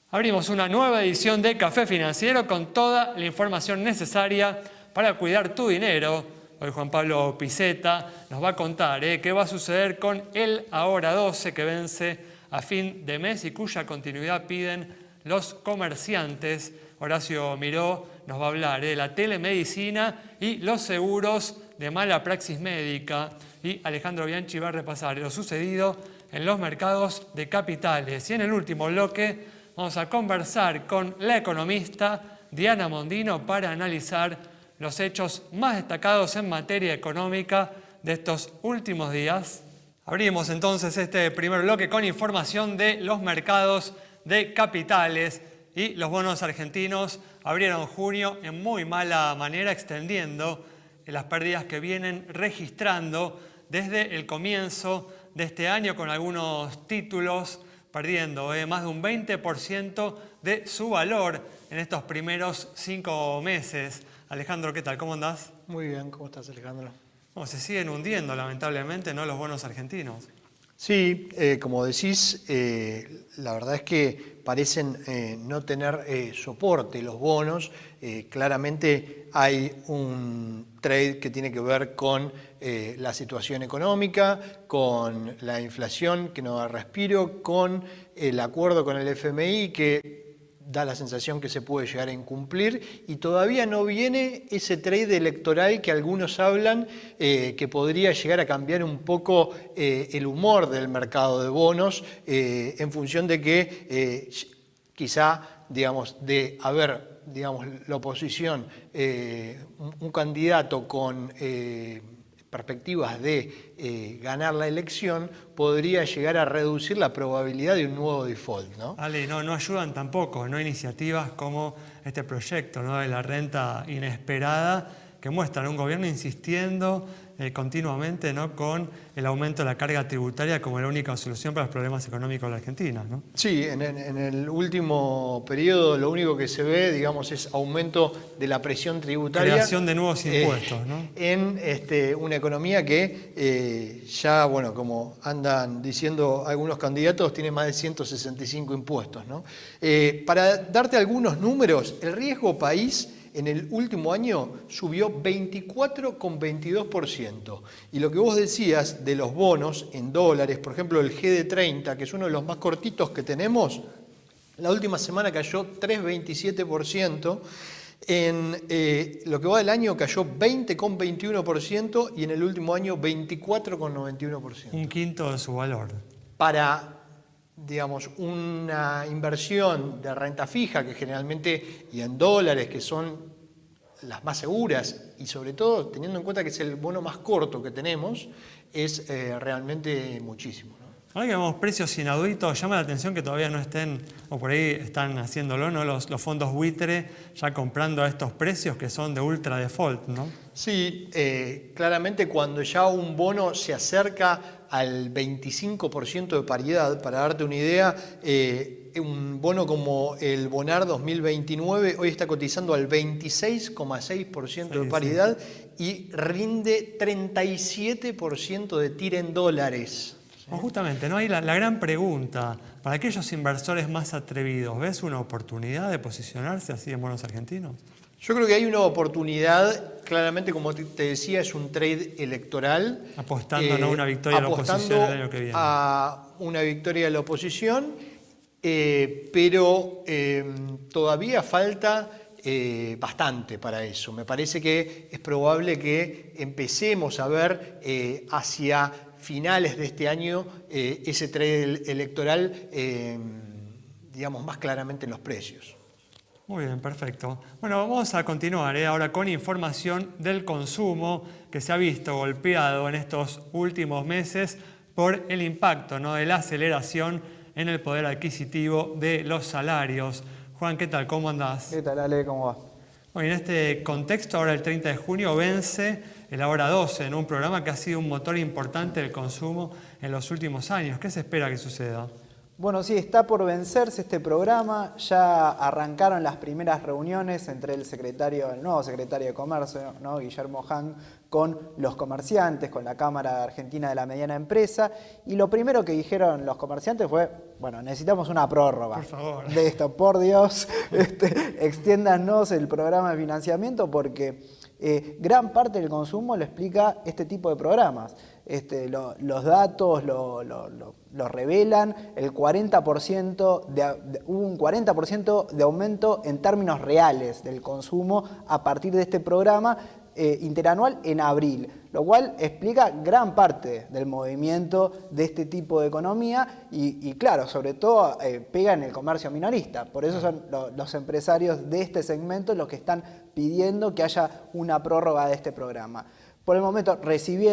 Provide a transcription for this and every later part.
Abrimos una nueva edición de Café Financiero con toda la información necesaria para cuidar tu dinero. Hoy Juan Pablo Piceta nos va a contar qué va a suceder con el Ahora 12 que vence a fin de mes y cuya continuidad piden los comerciantes. Horacio Miró nos va a hablar de la telemedicina y los seguros de mala praxis médica. Y Alejandro Bianchi va a repasar lo sucedido en los mercados de capitales. Y en el último bloque vamos a conversar con la economista Diana Mondino para analizar los hechos más destacados en materia económica de estos últimos días. Abrimos entonces este primer bloque con información de los mercados de capitales y los bonos argentinos abrieron junio en muy mala manera, extendiendo las pérdidas que vienen registrando desde el comienzo de este año, con algunos títulos perdiendo más de un 20% de su valor en estos primeros 5 meses. Alejandro, ¿qué tal? ¿Cómo andás? Muy bien, ¿cómo estás, Alejandro? Se siguen hundiendo, lamentablemente, ¿no?, los bonos argentinos. Sí, como decís, la verdad es que parecen no tener soporte los bonos. Claramente hay un trade que tiene que ver con la situación económica, con la inflación que no da respiro, con el acuerdo con el FMI que da la sensación que se puede llegar a incumplir, y todavía no viene ese trade electoral que algunos hablan que podría llegar a cambiar un poco el humor del mercado de bonos en función de que quizá, digamos, de haber, digamos, la oposición, un candidato con perspectivas de ganar la elección, podría llegar a reducir la probabilidad de un nuevo default, ¿no? Ale, no ayudan tampoco, ¿no?, iniciativas como este proyecto, ¿no?, de la renta inesperada, que muestran un gobierno insistiendo continuamente, ¿no?, con el aumento de la carga tributaria como la única solución para los problemas económicos de la Argentina, ¿no? Sí, en el último periodo lo único que se ve, digamos, es aumento de la presión tributaria. Creación de nuevos impuestos, ¿no? En una economía que ya, bueno, como andan diciendo algunos candidatos, tiene más de 165 impuestos, ¿no? Para darte algunos números, el riesgo país en el último año subió 24,22%. Y lo que vos decías de los bonos en dólares, por ejemplo, el GD30, que es uno de los más cortitos que tenemos, la última semana cayó 3,27%. En lo que va del año cayó 20,21% y en el último año 24,91%. Un quinto de su valor. Para, digamos, una inversión de renta fija que generalmente, y en dólares, que son las más seguras, y sobre todo teniendo en cuenta que es el bono más corto que tenemos, es realmente muchísimo, ¿no? Ahora que vemos precios inauditos, llama la atención que todavía no estén, o por ahí están haciéndolo, ¿no?, los fondos buitre ya comprando a estos precios que son de ultra default, ¿no? Sí, claramente cuando ya un bono se acerca al 25% de paridad, para darte una idea, un bono como el Bonar 2029 hoy está cotizando al 26,6% de paridad, y rinde 37% de TIR en dólares. Justamente, ¿no? Hay la gran pregunta, para aquellos inversores más atrevidos, ¿ves una oportunidad de posicionarse así en bonos argentinos? Yo creo que hay una oportunidad, claramente, como te decía, es un trade electoral. Apostando a una victoria de la oposición el año que viene. A una victoria de la oposición, pero todavía falta bastante para eso. Me parece que es probable que empecemos a ver hacia finales de este año ese trade electoral, digamos, más claramente en los precios. Muy bien, perfecto. Bueno, vamos a continuar ahora con información del consumo que se ha visto golpeado en estos últimos meses por el impacto, ¿no?, de la aceleración en el poder adquisitivo de los salarios. Juan, ¿qué tal? ¿Cómo andás? ¿Qué tal, Ale? ¿Cómo va? Bueno, en este contexto, ahora el 30 de junio vence el Ahora 12, en un programa que ha sido un motor importante del consumo en los últimos años. ¿Qué se espera que suceda? Bueno, sí, está por vencerse este programa. Ya arrancaron las primeras reuniones entre el nuevo secretario de Comercio, ¿no? Guillermo Hahn, con los comerciantes, con la Cámara Argentina de la Mediana Empresa. Y lo primero que dijeron los comerciantes fue, bueno, necesitamos una prórroga. Por favor. De esto, por Dios, extiéndanos el programa de financiamiento porque gran parte del consumo lo explica este tipo de programas. Los datos lo revelan, hubo un 40% de aumento en términos reales del consumo a partir de este programa interanual en abril, lo cual explica gran parte del movimiento de este tipo de economía y claro, sobre todo pega en el comercio minorista. Por eso son los empresarios de este segmento los que están pidiendo que haya una prórroga de este programa. Por el momento recibió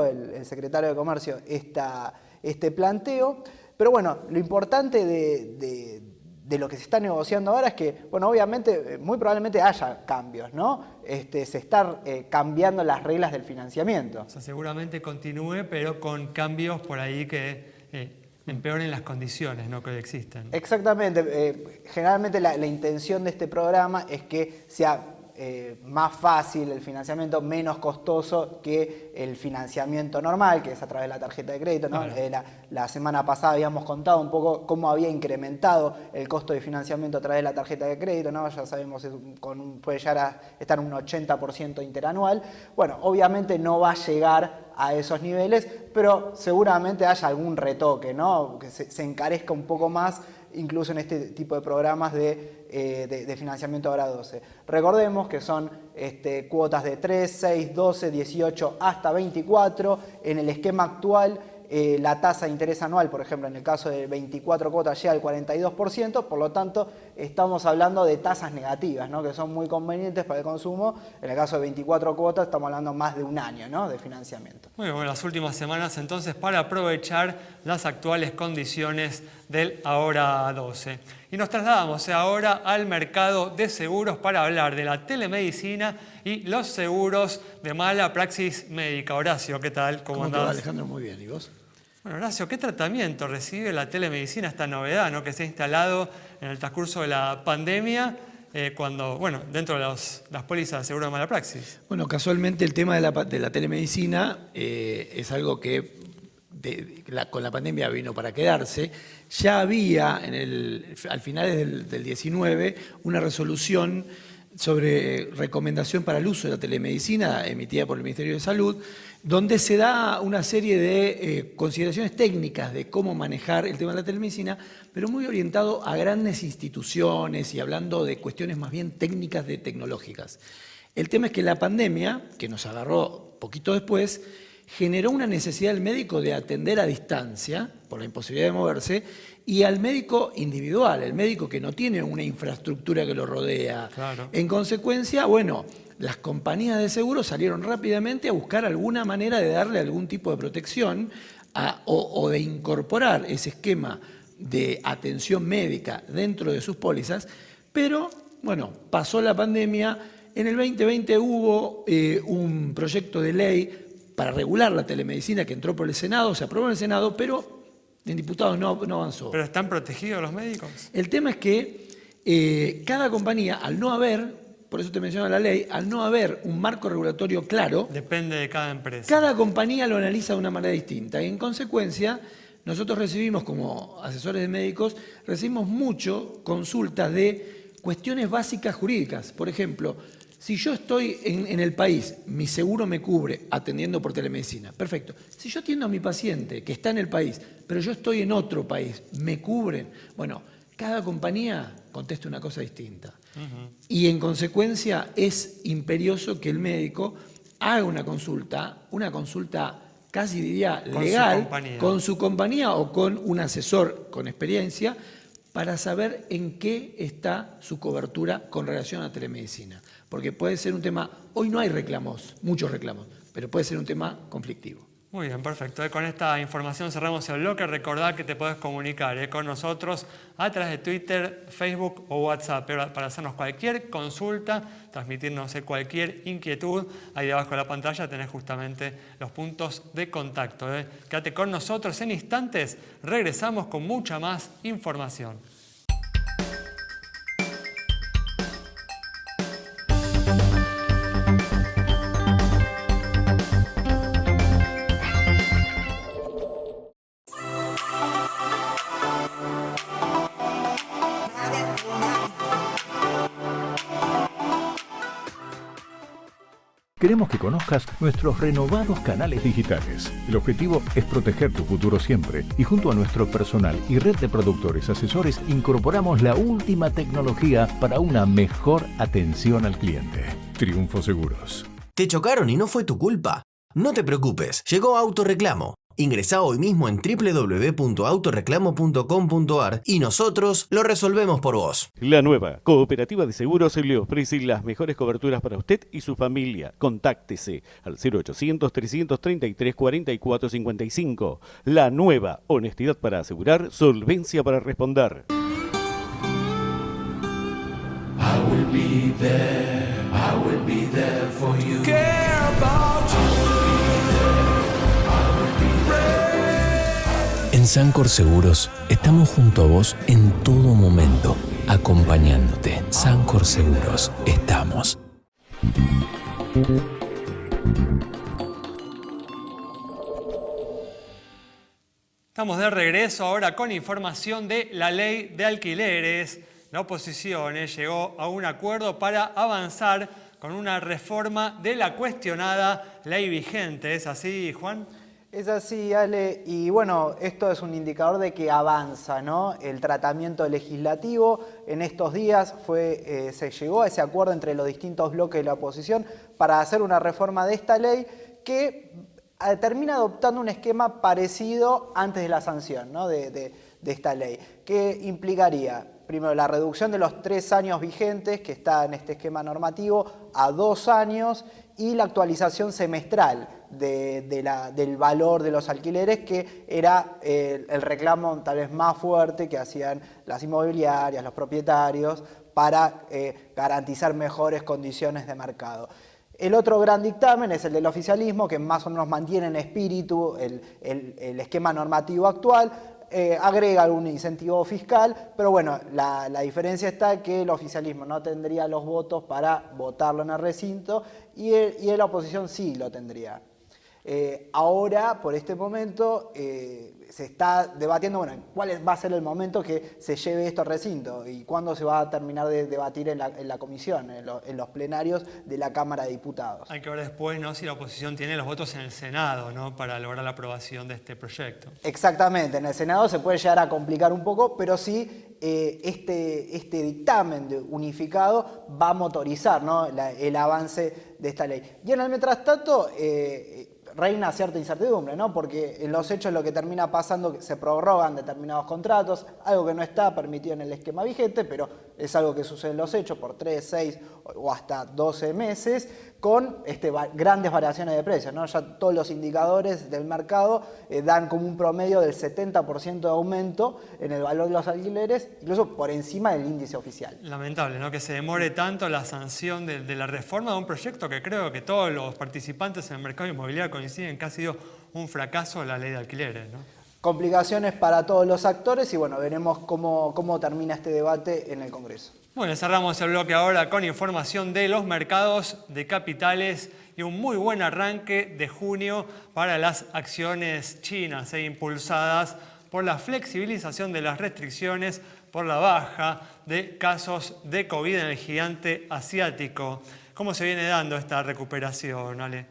el secretario de Comercio este planteo, pero bueno, lo importante de lo que se está negociando ahora es que, bueno, obviamente, muy probablemente haya cambios, ¿no? Se están cambiando las reglas del financiamiento. O sea, seguramente continúe, pero con cambios por ahí que empeoren las condiciones, ¿no?, que hoy existen. Exactamente. Generalmente la intención de este programa es que sea más fácil el financiamiento, menos costoso que el financiamiento normal, que es a través de la tarjeta de crédito, ¿no? Claro. La semana pasada habíamos contado un poco cómo había incrementado el costo de financiamiento a través de la tarjeta de crédito, ¿no? Ya sabemos, puede llegar a estar un 80% interanual. Bueno, obviamente no va a llegar a esos niveles, pero seguramente haya algún retoque, ¿no? Que se encarezca un poco más, incluso en este tipo de programas de financiamiento ahora 12. Recordemos que son cuotas de 3, 6, 12, 18 hasta 24. En el esquema actual, la tasa de interés anual, por ejemplo, en el caso de 24 cuotas llega al 42%, por lo tanto estamos hablando de tasas negativas, ¿no?, que son muy convenientes para el consumo. En el caso de 24 cuotas estamos hablando más de un año, ¿no?, de financiamiento. Muy bueno, las últimas semanas entonces para aprovechar las actuales condiciones del Ahora 12. Y nos trasladamos ahora al mercado de seguros para hablar de la telemedicina y los seguros de mala praxis médica. Horacio, ¿qué tal? ¿Cómo andás? Alejandro? Muy bien, ¿y vos? Bueno, Horacio, ¿qué tratamiento recibe la telemedicina, esta novedad, ¿no?, que se ha instalado en el transcurso de la pandemia, dentro de las pólizas de seguro de mala praxis? Bueno, casualmente el tema de la telemedicina es algo que con la pandemia vino para quedarse. Ya había al finales del 19 una resolución sobre recomendación para el uso de la telemedicina emitida por el Ministerio de Salud, donde se da una serie de consideraciones técnicas de cómo manejar el tema de la telemedicina, pero muy orientado a grandes instituciones y hablando de cuestiones más bien técnicas tecnológicas. El tema es que la pandemia, que nos agarró poquito después, generó una necesidad del médico de atender a distancia, por la imposibilidad de moverse, y al médico individual, el médico que no tiene una infraestructura que lo rodea. Claro. En consecuencia, bueno, las compañías de seguros salieron rápidamente a buscar alguna manera de darle algún tipo de protección o de incorporar ese esquema de atención médica dentro de sus pólizas, pero, bueno, pasó la pandemia. En el 2020 hubo un proyecto de ley para regular la telemedicina que entró por el Senado, se aprobó en el Senado, pero en diputados no avanzó. ¿Pero están protegidos los médicos? El tema es que cada compañía, al no haber, por eso te menciono la ley, al no haber un marco regulatorio claro, depende de cada empresa. Cada compañía lo analiza de una manera distinta y en consecuencia nosotros recibimos como asesores de médicos, recibimos mucho consultas de cuestiones básicas jurídicas. Por ejemplo, si yo estoy en el país, mi seguro me cubre atendiendo por telemedicina. Perfecto. Si yo atiendo a mi paciente que está en el país, pero yo estoy en otro país, ¿me cubren? Bueno, cada compañía contesta una cosa distinta. Y en consecuencia es imperioso que el médico haga una consulta casi diría legal, con su compañía o con un asesor con experiencia, para saber en qué está su cobertura con relación a la telemedicina. Porque puede ser un tema, hoy no hay reclamos, muchos reclamos, pero puede ser un tema conflictivo. Muy bien, perfecto. Con esta información cerramos el bloque. Recordá que te podés comunicar con nosotros a través de Twitter, Facebook o WhatsApp para hacernos cualquier consulta, transmitirnos cualquier inquietud. Ahí debajo de la pantalla tenés justamente los puntos de contacto. Quédate con nosotros en instantes. Regresamos con mucha más información. Queremos que conozcas nuestros renovados canales digitales. El objetivo es proteger tu futuro siempre y junto a nuestro personal y red de productores asesores incorporamos la última tecnología para una mejor atención al cliente. Triunfo Seguros. ¿Te chocaron y no fue tu culpa? No te preocupes, llegó Autoreclamo. Ingresá hoy mismo en www.autoreclamo.com.ar y nosotros lo resolvemos por vos. La nueva Cooperativa de Seguros le ofrece las mejores coberturas para usted y su familia. Contáctese al 0800-333-4455. La nueva honestidad para asegurar, solvencia para responder. I will be there for you. Care about you. En Sancor Seguros estamos junto a vos en todo momento, acompañándote. Sancor Seguros, estamos. Estamos de regreso ahora con información de la ley de alquileres. La oposición llegó a un acuerdo para avanzar con una reforma de la cuestionada ley vigente. ¿Es así, Juan? Es así, Ale, y bueno, esto es un indicador de que avanza, ¿no? El tratamiento legislativo. En estos días se llegó a ese acuerdo entre los distintos bloques de la oposición para hacer una reforma de esta ley que termina adoptando un esquema parecido antes de la sanción, ¿no? de esta ley, que implicaría primero la reducción de los 3 años vigentes que está en este esquema normativo a 2 años y la actualización semestral del valor de los alquileres, que era el reclamo tal vez más fuerte que hacían las inmobiliarias, los propietarios, para garantizar mejores condiciones de mercado. El otro gran dictamen es el del oficialismo, que más o menos mantiene en espíritu el esquema normativo actual, agrega algún incentivo fiscal, pero bueno, la diferencia está que el oficialismo no tendría los votos para votarlo en el recinto y la oposición sí lo tendría. Ahora, por este momento, se está debatiendo, bueno, cuál va a ser el momento que se lleve esto al recinto y cuándo se va a terminar de debatir en la comisión, en los plenarios de la Cámara de Diputados. Hay que ver después, ¿no?, si la oposición tiene los votos en el Senado, ¿no?, para lograr la aprobación de este proyecto. Exactamente, en el Senado se puede llegar a complicar un poco, pero sí este dictamen unificado va a motorizar, ¿no?, el avance de esta ley. Y en el mientras tanto, reina cierta incertidumbre, ¿no? Porque en los hechos lo que termina pasando es que se prorrogan determinados contratos, algo que no está permitido en el esquema vigente, pero es algo que sucede en los hechos por 3, 6 o hasta 12 meses, con grandes variaciones de precios, ¿no? Ya todos los indicadores del mercado dan como un promedio del 70% de aumento en el valor de los alquileres, incluso por encima del índice oficial. Lamentable, ¿no?, que se demore tanto la sanción de la reforma de un proyecto que creo que todos los participantes en el mercado inmobiliario coinciden que ha sido un fracaso la ley de alquileres, ¿no? Complicaciones para todos los actores y bueno, veremos cómo termina este debate en el Congreso. Bueno, cerramos el bloque ahora con información de los mercados de capitales y un muy buen arranque de junio para las acciones chinas, impulsadas por la flexibilización de las restricciones, por la baja de casos de COVID en el gigante asiático. ¿Cómo se viene dando esta recuperación, Ale?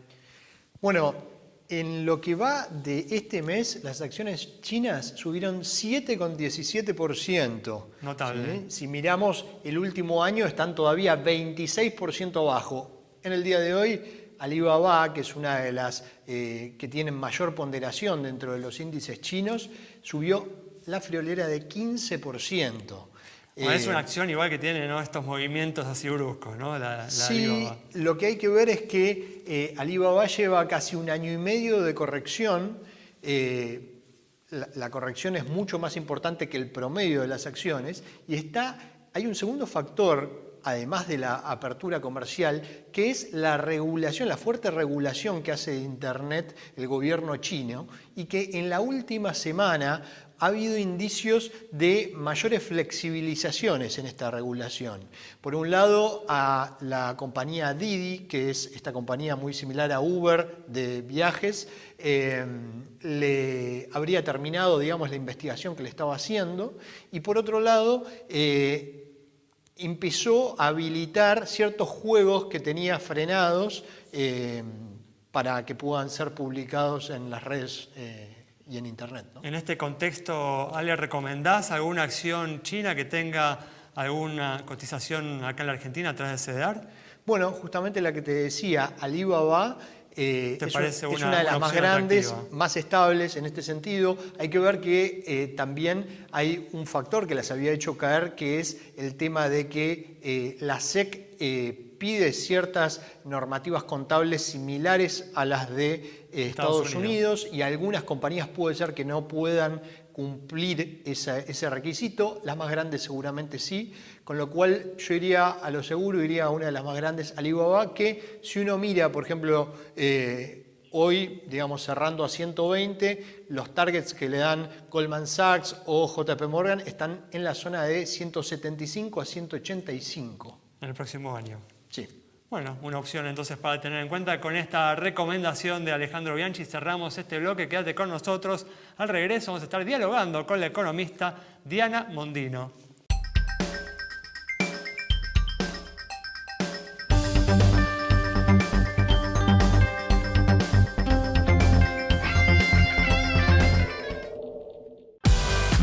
Bueno, en lo que va de este mes, las acciones chinas subieron 7,17%. Notable. ¿Sí? Si miramos el último año, están todavía 26% abajo. En el día de hoy, Alibaba, que es una de las que tienen mayor ponderación dentro de los índices chinos, subió la friolera de 15%. Es una acción igual que tiene, ¿no?, estos movimientos así bruscos, ¿no? Sí, Alibaba. lo que hay que ver es que Alibaba lleva casi 1 año y medio de corrección. La corrección es mucho más importante que el promedio de las acciones y hay un segundo factor, además de la apertura comercial, que es la regulación, la fuerte regulación que hace de Internet el gobierno chino y que en la última semana ha habido indicios de mayores flexibilizaciones en esta regulación. Por un lado, a la compañía Didi, que es esta compañía muy similar a Uber de viajes, le habría terminado, digamos, la investigación que le estaba haciendo. Y por otro lado, empezó a habilitar ciertos juegos que tenía frenados para que puedan ser publicados en las redes y en Internet, ¿no? En este contexto, Ale, ¿recomendás alguna acción china que tenga alguna cotización acá en la Argentina a través de CDR? Bueno, justamente la que te decía, Alibaba es una de las más grandes, atractiva, más estables en este sentido. Hay que ver que también hay un factor que las había hecho caer, que es el tema de que la SEC pide ciertas normativas contables similares a las de Estados Unidos y algunas compañías puede ser que no puedan cumplir ese requisito. Las más grandes seguramente sí, con lo cual yo iría a lo seguro, iría a una de las más grandes, Alibaba, que si uno mira, por ejemplo, hoy, digamos, cerrando a 120, los targets que le dan Goldman Sachs o JP Morgan están en la zona de 175 a 185. En el próximo año. Sí. Bueno, una opción entonces para tener en cuenta. Con esta recomendación de Alejandro Bianchi cerramos este bloque. Quédate con nosotros. Al regreso vamos a estar dialogando con la economista Diana Mondino.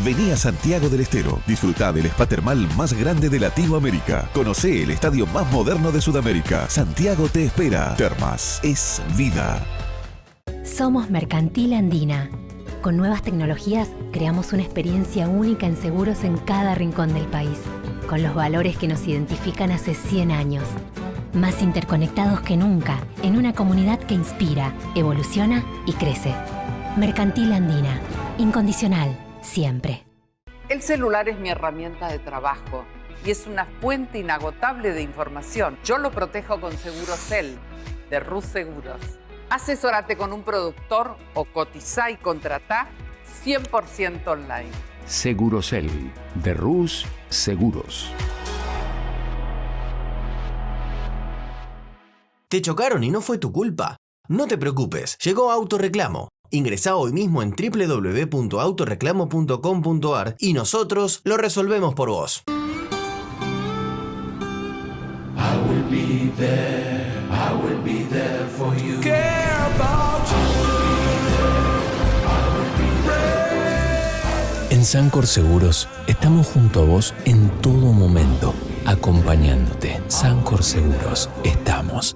Vení a Santiago del Estero, disfrutá del spa termal más grande de Latinoamérica. Conocé el estadio más moderno de Sudamérica. Santiago te espera. Termas es vida. Somos Mercantil Andina. Con nuevas tecnologías creamos una experiencia única en seguros en cada rincón del país, con los valores que nos identifican hace 100 años. Más interconectados que nunca, en una comunidad que inspira, evoluciona y crece. Mercantil Andina. Incondicional. Siempre. El celular es mi herramienta de trabajo y es una fuente inagotable de información. Yo lo protejo con Segurocel, de Rus Seguros. Asesórate con un productor o cotizá y contratá 100% online. Segurocel, de Rus Seguros. ¿Te chocaron y no fue tu culpa? No te preocupes, llegó Autoreclamo. Ingresá hoy mismo en www.autoreclamo.com.ar y nosotros lo resolvemos por vos. I will be there for you. Care about you. En Sancor Seguros estamos junto a vos en todo momento, acompañándote. Sancor Seguros, estamos.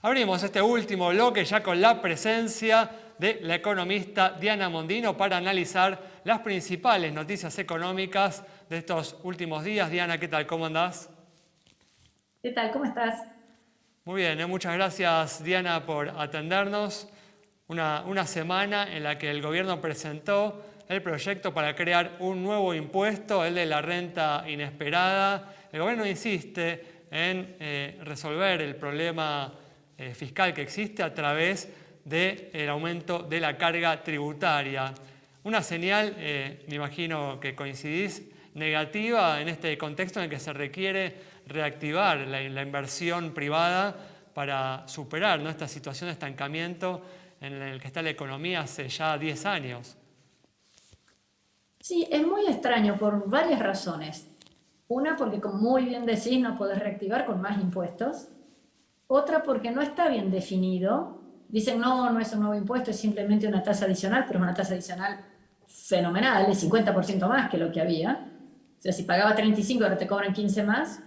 Abrimos este último bloque ya con la presencia de la economista Diana Mondino para analizar las principales noticias económicas de estos últimos días. Diana, ¿qué tal? ¿Cómo andás? ¿Qué tal? ¿Cómo estás? Muy bien, muchas gracias, Diana, por atendernos. Una semana en la que el gobierno presentó el proyecto para crear un nuevo impuesto, el de la renta inesperada. El gobierno insiste en resolver el problema fiscal que existe a través del aumento de la carga tributaria. Una señal, me imagino que coincidís, negativa en este contexto en el que se requiere reactivar la inversión privada para superar, ¿no?, esta situación de estancamiento en el que está la economía hace ya 10 años. Sí, es muy extraño por varias razones. Una, porque como muy bien decís, no podés reactivar con más impuestos. Otra, porque no está bien definido. Dicen, no es un nuevo impuesto, es simplemente una tasa adicional, pero es una tasa adicional fenomenal, es 50% más que lo que había. O sea, si pagaba 35, ahora te cobran 15 más,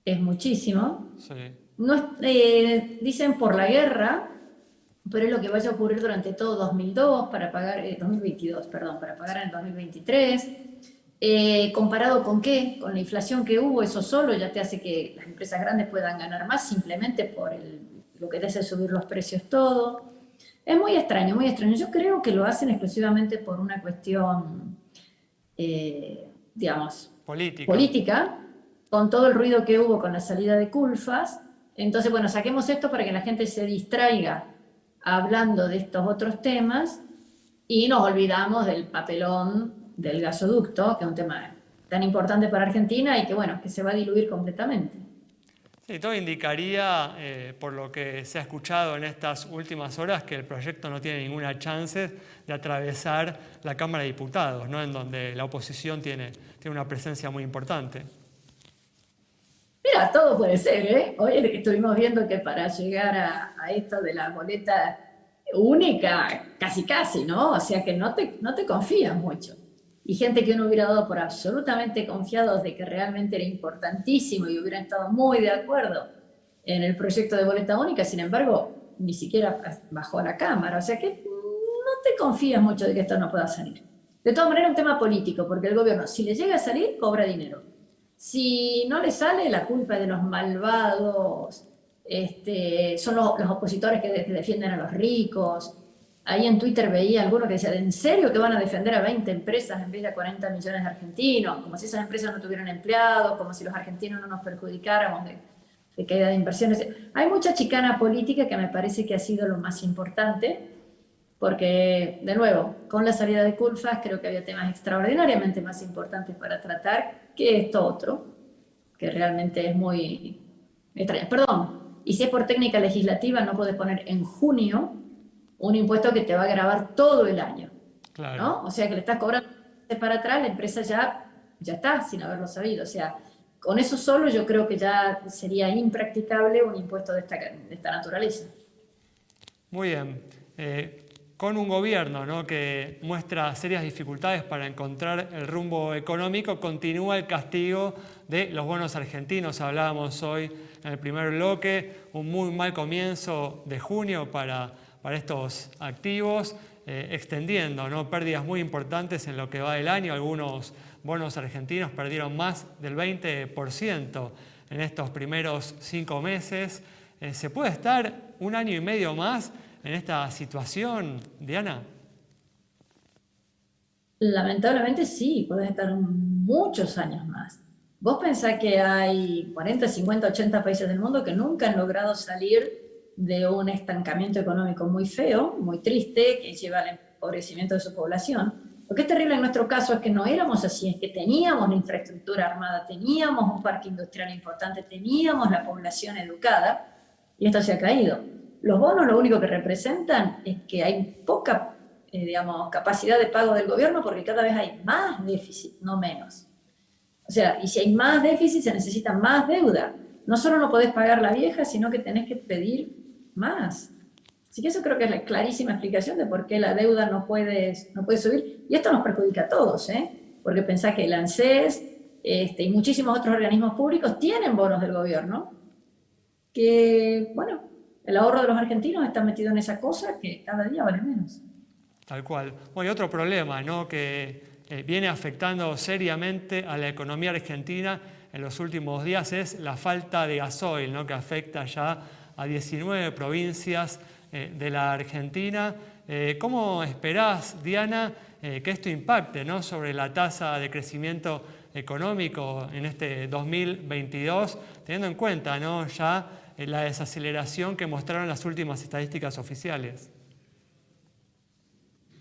es muchísimo. Sí. No, dicen por la guerra, pero es lo que vaya a ocurrir durante todo 2022, para pagar en el 2023. ¿Comparado con qué? Con la inflación que hubo, eso solo ya te hace que las empresas grandes puedan ganar más simplemente por lo que te hace subir los precios todo. Es muy extraño, muy extraño. Yo creo que lo hacen exclusivamente por una cuestión, digamos, política, con todo el ruido que hubo con la salida de Culfas. Entonces, bueno, saquemos esto para que la gente se distraiga hablando de estos otros temas y nos olvidamos del papelón del gasoducto, que es un tema tan importante para Argentina y que, bueno, que se va a diluir completamente. Sí, todo indicaría, por lo que se ha escuchado en estas últimas horas, que el proyecto no tiene ninguna chance de atravesar la Cámara de Diputados, ¿no? En donde la oposición tiene una presencia muy importante. Mira, todo puede ser, ¿eh? Hoy estuvimos viendo que para llegar a esto de la boleta única, casi, ¿no? O sea que no te confías mucho. Y gente que uno hubiera dado por absolutamente confiados de que realmente era importantísimo y hubieran estado muy de acuerdo en el proyecto de boleta única, sin embargo, ni siquiera bajó a la Cámara. O sea que no te confías mucho de que esto no pueda salir. De todas maneras, es un tema político, porque el gobierno, si le llega a salir, cobra dinero. Si no le sale, la culpa es de los malvados, son los opositores que defienden a los ricos. Ahí en Twitter veía algunos que decían, ¿en serio que van a defender a 20 empresas en vez de a 40 millones de argentinos? Como si esas empresas no tuvieran empleados, como si los argentinos no nos perjudicáramos de caída de inversiones. Hay mucha chicana política que me parece que ha sido lo más importante, porque, de nuevo, con la salida de Culfas creo que había temas extraordinariamente más importantes para tratar que esto otro, que realmente es muy extraño. Perdón, y si es por técnica legislativa no puedes poner en junio un impuesto que te va a gravar todo el año, claro, ¿no? O sea que le estás cobrando para atrás, la empresa ya está sin haberlo sabido. O sea, con eso solo yo creo que ya sería impracticable un impuesto de esta naturaleza. Muy bien. Con un gobierno, ¿no?, que muestra serias dificultades para encontrar el rumbo económico, continúa el castigo de los bonos argentinos. Hablábamos hoy en el primer bloque, un muy mal comienzo de junio para estos activos, extendiendo, ¿no?, pérdidas muy importantes en lo que va del año. Algunos bonos argentinos perdieron más del 20% en estos primeros 5 meses. ¿Se puede estar un año y medio más en esta situación, Diana? Lamentablemente sí, puedes estar muchos años más. Vos pensás que hay 40, 50, 80 países del mundo que nunca han logrado salir de un estancamiento económico muy feo, muy triste, que lleva al empobrecimiento de su población. Lo que es terrible en nuestro caso es que no éramos así, es que teníamos la infraestructura armada, teníamos un parque industrial importante, teníamos la población educada, y esto se ha caído. Los bonos lo único que representan es que hay poca, capacidad de pago del gobierno, porque cada vez hay más déficit, no menos. O sea, y si hay más déficit se necesita más deuda. No solo no podés pagar la vieja, sino que tenés que pedir más. Así que eso creo que es la clarísima explicación de por qué la deuda no puede subir. Y esto nos perjudica a todos, porque pensá que el ANSES y muchísimos otros organismos públicos tienen bonos del gobierno, que, bueno, el ahorro de los argentinos está metido en esa cosa que cada día vale menos. Tal cual. Bueno, y otro problema, ¿no?, que viene afectando seriamente a la economía argentina en los últimos días es la falta de gasoil, ¿no?, que afecta ya a 19 provincias de la Argentina. ¿Cómo esperás, Diana, que esto impacte, ¿no?, sobre la tasa de crecimiento económico en este 2022, teniendo en cuenta, ¿no?, ya la desaceleración que mostraron las últimas estadísticas oficiales?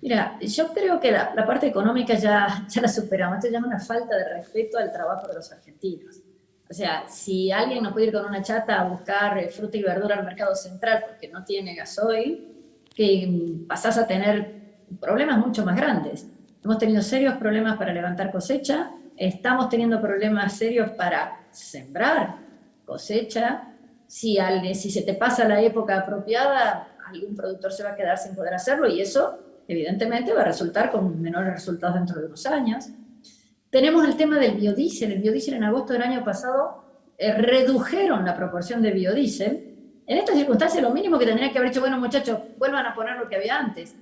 Mira, yo creo que la parte económica ya la superamos. Esto ya es una falta de respeto al trabajo de los argentinos. O sea, si alguien no puede ir con una chata a buscar fruta y verdura al mercado central porque no tiene gasoil, que pasás a tener problemas mucho más grandes. Hemos tenido serios problemas para levantar cosecha, estamos teniendo problemas serios para sembrar cosecha. Si se te pasa la época apropiada, algún productor se va a quedar sin poder hacerlo y eso evidentemente va a resultar con menores resultados dentro de unos años. Tenemos el tema del biodiesel. El biodiesel en agosto del año pasado redujeron la proporción de biodiesel En estas circunstancias lo mínimo que tendrían que haber hecho, bueno muchachos, vuelvan a poner lo que había antes.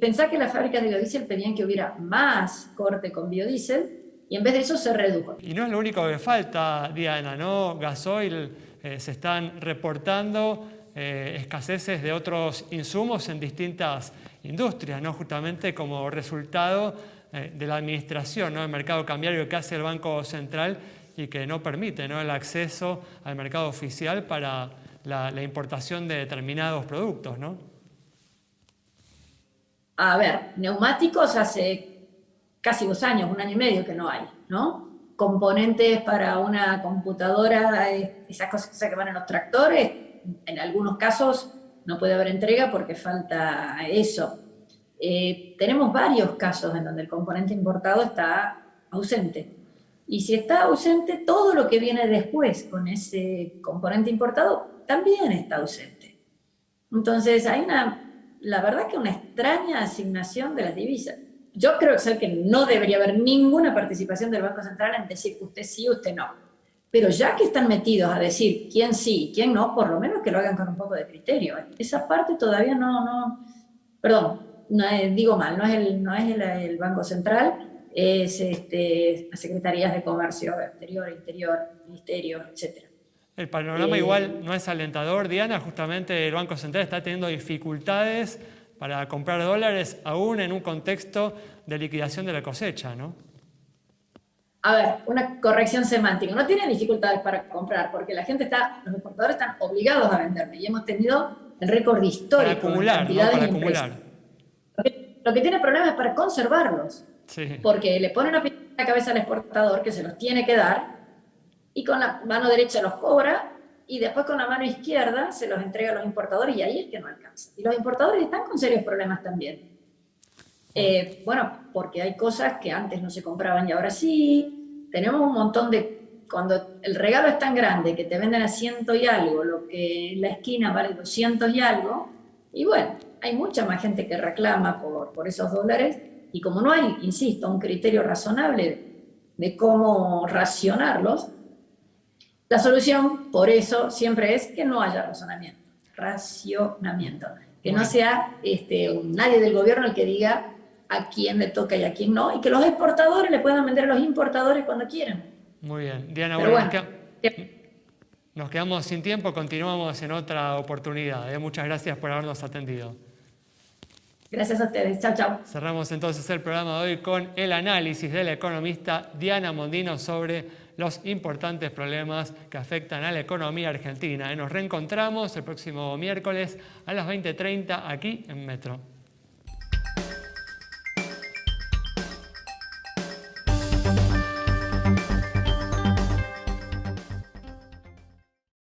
Pensá que las fábricas de biodiesel pedían que hubiera más corte con biodiesel y en vez de eso se redujo. Y no es lo único que falta, Diana, ¿no? Gasoil, se están reportando escaseces de otros insumos en distintas industrias, ¿no? Justamente como resultado de la administración, ¿no? del mercado cambiario que hace el Banco Central y que no permite, ¿no? el acceso al mercado oficial para la importación de determinados productos, ¿no? A ver, neumáticos hace casi 2 años, 1 año y medio que no hay, ¿no? Componentes para una computadora, esas cosas que van en los tractores, en algunos casos no puede haber entrega porque falta eso. Tenemos varios casos en donde el componente importado está ausente. Y si está ausente, todo lo que viene después con ese componente importado también está ausente. Entonces hay la verdad que una extraña asignación de las divisas. Yo creo que no debería haber ninguna participación del Banco Central en decir usted sí, usted no. Pero ya que están metidos a decir quién sí y quién no, por lo menos que lo hagan con un poco de criterio. Esa parte todavía digo mal, no es el Banco Central, es las Secretarías de Comercio, Exterior, Interior, Ministerio, etc. El panorama igual no es alentador, Diana. Justamente el Banco Central está teniendo dificultades para comprar dólares, aún en un contexto de liquidación de la cosecha, ¿no? A ver, una corrección semántica. No tiene dificultades para comprar, porque los importadores están obligados a venderme y hemos tenido el récord histórico. Para acumular, ¿no? Para acumular. Lo que tiene problemas es para conservarlos. Sí. Porque le pone una piedra en la cabeza al exportador que se los tiene que dar y con la mano derecha los cobra y después con la mano izquierda se los entrega a los importadores y ahí es que no alcanza. Y los importadores están con serios problemas también. Porque hay cosas que antes no se compraban y ahora sí. Tenemos un montón cuando el regalo es tan grande que te venden a 100 y algo, lo que en la esquina vale 200 y algo, y bueno, hay mucha más gente que reclama por esos dólares, y como no hay, insisto, un criterio razonable de cómo racionarlos, la solución, por eso, siempre es que no haya racionamiento. Que no sea nadie del gobierno el que diga a quién le toca y a quién no, y que los exportadores le puedan vender a los importadores cuando quieran. Muy bien. Diana, nos quedamos sin tiempo, continuamos en otra oportunidad. Muchas gracias por habernos atendido. Gracias a ustedes. Chao, chao. Cerramos entonces el programa de hoy con el análisis de la economista Diana Mondino sobre los importantes problemas que afectan a la economía argentina. Nos reencontramos el próximo miércoles a las 20:30 aquí en Metro.